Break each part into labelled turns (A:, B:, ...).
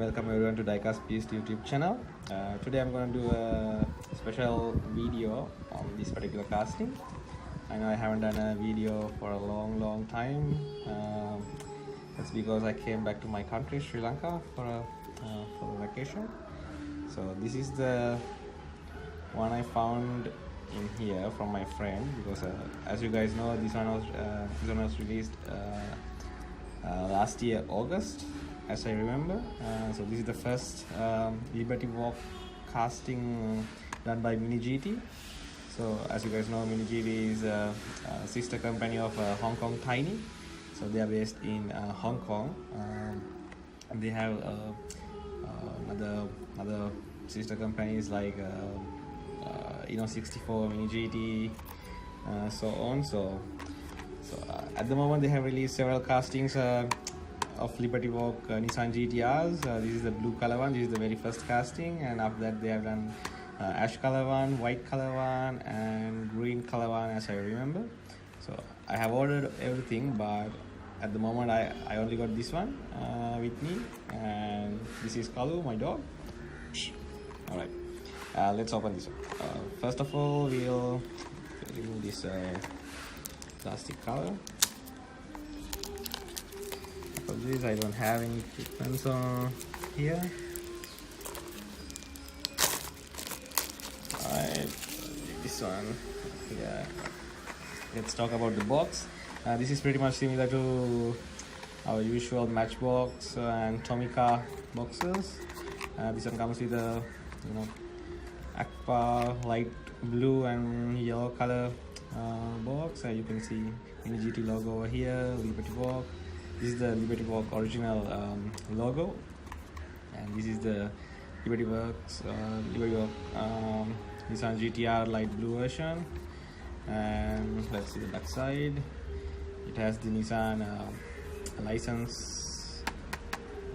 A: welcome everyone to Diecast Beast YouTube channel. Today I'm going to do a special video on this particular casting. I know I haven't done a video for a long time. That's because I came back to my country, Sri Lanka, for a vacation. So this is the one I found in here from my friend, because as you guys know, this one was released last year August, as I remember. So this is the first Liberty Walk casting done by Mini GT. So as you guys know, Mini GT is a sister company of Hong Kong Tiny. So they are based in Hong Kong, and they have other sister companies like 64, Mini GT, so on. So at the moment they have released several castings of Liberty Walk Nissan GTRs. This is the blue color one. This is the very first casting, and after that they have done ash color one, white color one, and green color one, as I remember. So I have ordered everything, but at the moment I only got this one with me, and this is Kalu, my dog. Alright, let's open this one. First of all, we'll remove this plastic cover. Apologies, I don't have any equipment on here. Alright, this one. Yeah. Let's talk about the box. This is pretty much similar to our usual Matchbox and Tomica boxes. This one comes with a aqua, light blue and yellow color box. You can see Mini GT logo over here, Liberty Walk. This is the Liberty Walk original logo, and this is the Liberty Walk Nissan GTR light blue version. And let's see the back side. It has the Nissan license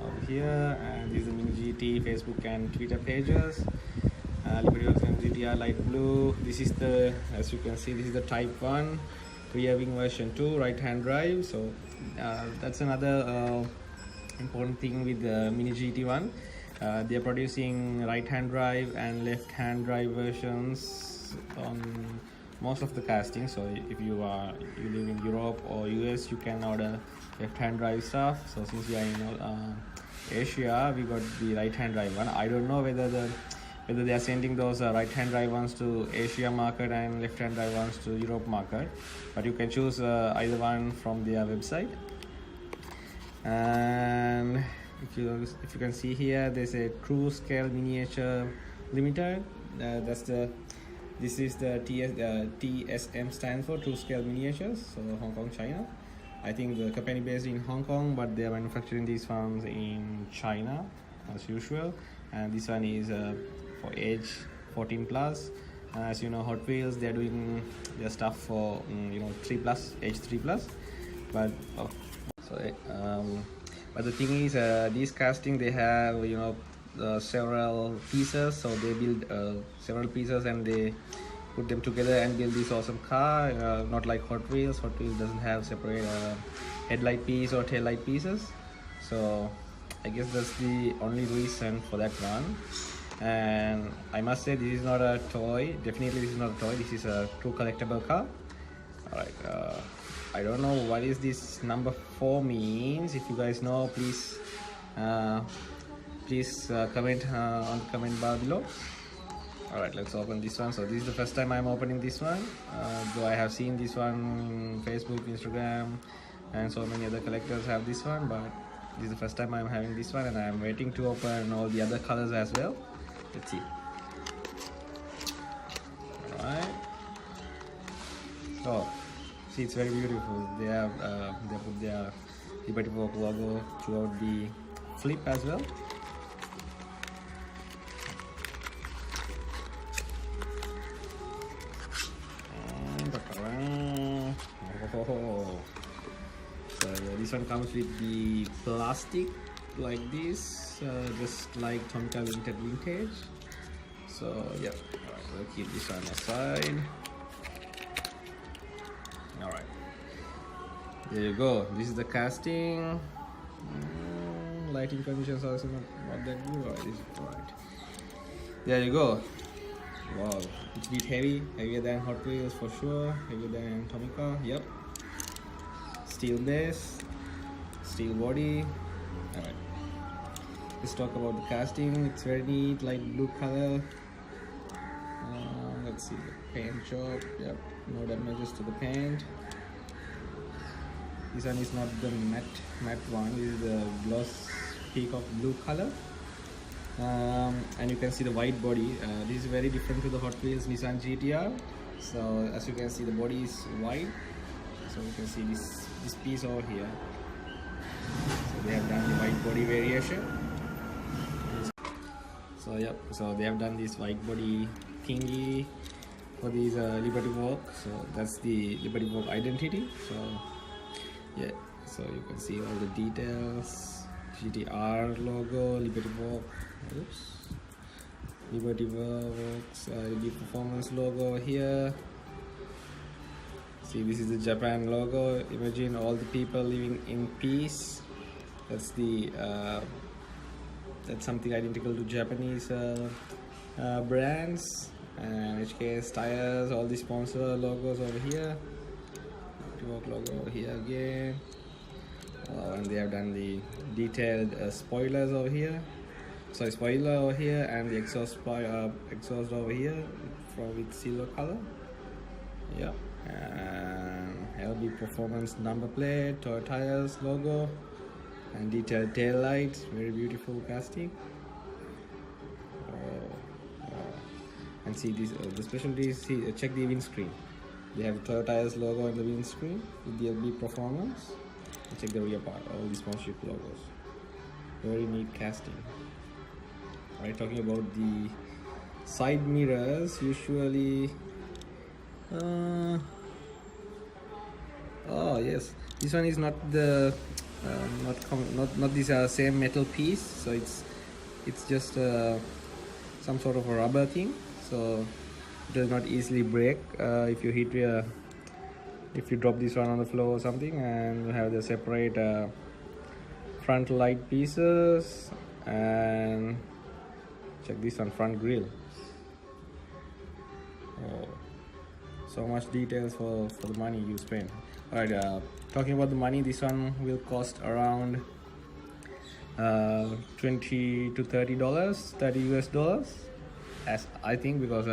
A: over here, and this is the Mini GT Facebook and Twitter pages. Liberty Walk GTR light blue. This is the, as you can see, this is the Type 1 rear wing version 2 right hand drive. So that's another important thing with the Mini GT one. They are producing right hand drive and left hand drive versions on most of the castings. So if you live in Europe or US, you can order left hand drive stuff. So since we are in Asia, we got the right hand drive one. I don't know whether they are sending those right hand drive ones to Asia market and left hand drive ones to Europe market, but you can choose either one from their website. And if you can see here, there's a True Scale Miniature Limited. This is the TSM stands for True Scale Miniatures, so Hong Kong, China. I think the company based in Hong Kong, but they are manufacturing these ones in China as usual. And this one is for age 14 plus. As you know, Hot Wheels, they are doing their stuff for 3 plus, age 3 plus. But but the thing is, these casting, they have several pieces. So they build several pieces and they put them together and build this awesome car. Not like Hot Wheels. Hot Wheels doesn't have separate headlight piece or tail light pieces. So I guess that's the only reason for that one. And I must say, this is not a toy. Definitely this is not a toy. This is a true collectible car. Alright, I don't know what is this number 4 means. If you guys know, please comment on the comment bar below. Alright, let's open this one. So this is the first time I'm opening this one, though I have seen this one on Facebook, Instagram, and so many other collectors have this one, but this is the first time I'm having this one, and I'm waiting to open all the other colors as well. Let's see. Alright. So, see, it's very beautiful. They have they put their Liberty Walk logo throughout the flip as well. So yeah, this one comes with the plastic like this, just like Tomica Vintage. So yeah, alright, we'll keep this one aside. Alright, there you go. This is the casting. lighting conditions are also not that good, or is it right? There you go. Wow, it's a bit heavier than Hot Wheels for sure, heavier than Tomica. Yep. Steel base, steel body. Alright. Let's talk about the casting. It's very neat, light blue color. Let's see the paint job. Yep, no damages to the paint. This one is not the matte one. This is the gloss peak of blue color. And you can see the white body. This is very different to the Hot Wheels Nissan GTR. So as you can see, the body is white. So you can see this piece over here. So they have done the white body variation. So yep, so they have done this white body thingy for these Liberty Walk. So that's the Liberty Walk identity. So yeah, so you can see all the details. GTR logo, Liberty Walk. Oops. Liberty Walks, the performance logo here. See, this is the Japan logo. Imagine all the people living in peace. That's the that's something identical to Japanese brands. And HKS tires, all the sponsor logos over here. Liberty Walk logo over here again. And they have done the detailed spoilers over here. So spoiler over here, and the exhaust over here with silver color. Yeah, and LB Performance number plate, Toyota tires logo, and detailed tail lights. Very beautiful casting. And see this. The specialty is, see, check the windscreen. They have the Toyota tires logo on the windscreen with the LB Performance. And check the rear part, all the sponsorship logos. Very neat casting. Right, talking about the side mirrors, usually oh yes, this one is not the not this same metal piece, so it's just some sort of a rubber thing, so it does not easily break if you hit if you drop this one on the floor or something. And you have the separate front light pieces, and check this one, front grille. Oh, so much details for the money you spend. Alright, talking about the money, this one will cost around $20 to $30, 30 US dollars, as I think, because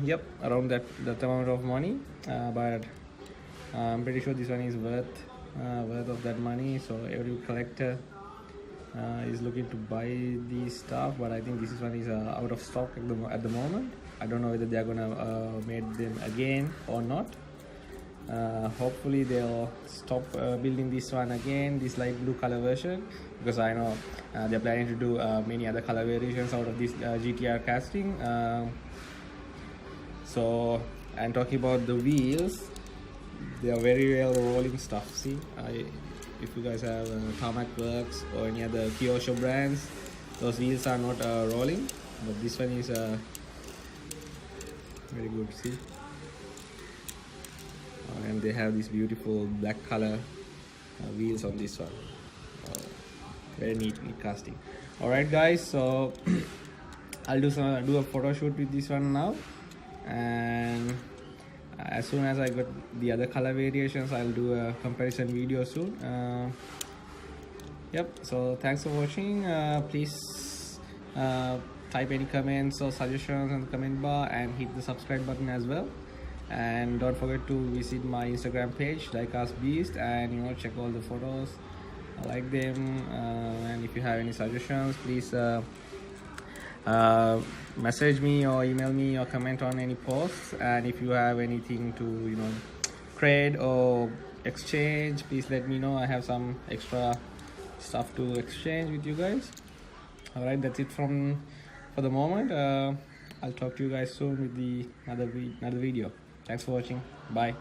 A: yep, around that amount of money. But I'm pretty sure this one is worth of that money. So every collector is looking to buy these stuff, but I think this one is out of stock at the moment. I don't know whether they are gonna make them again or not. Hopefully they'll stop building this one again, this light blue color version, because I know they're planning to do many other color variations out of this GTR casting. So, and talking about the wheels, they are very well rolling stuff. See, if you guys have Tarmac Works or any other Kyosho brands, those wheels are not rolling, but this one is very good. See, and they have this beautiful black color wheels on this one. Very neat casting. Alright guys, so I'll do a photo shoot with this one now, and as soon as I got the other color variations, I'll do a comparison video soon. Yep, so thanks for watching. Please type any comments or suggestions in the comment bar, and hit the subscribe button as well. And don't forget to visit my Instagram page, Beast, and check all the photos. I like them. And if you have any suggestions, please message me or email me or comment on any posts. And if you have anything to trade or exchange, please let me know. I have some extra stuff to exchange with you guys. Alright, that's it for the moment. I'll talk to you guys soon with another video. Thanks for watching. Bye.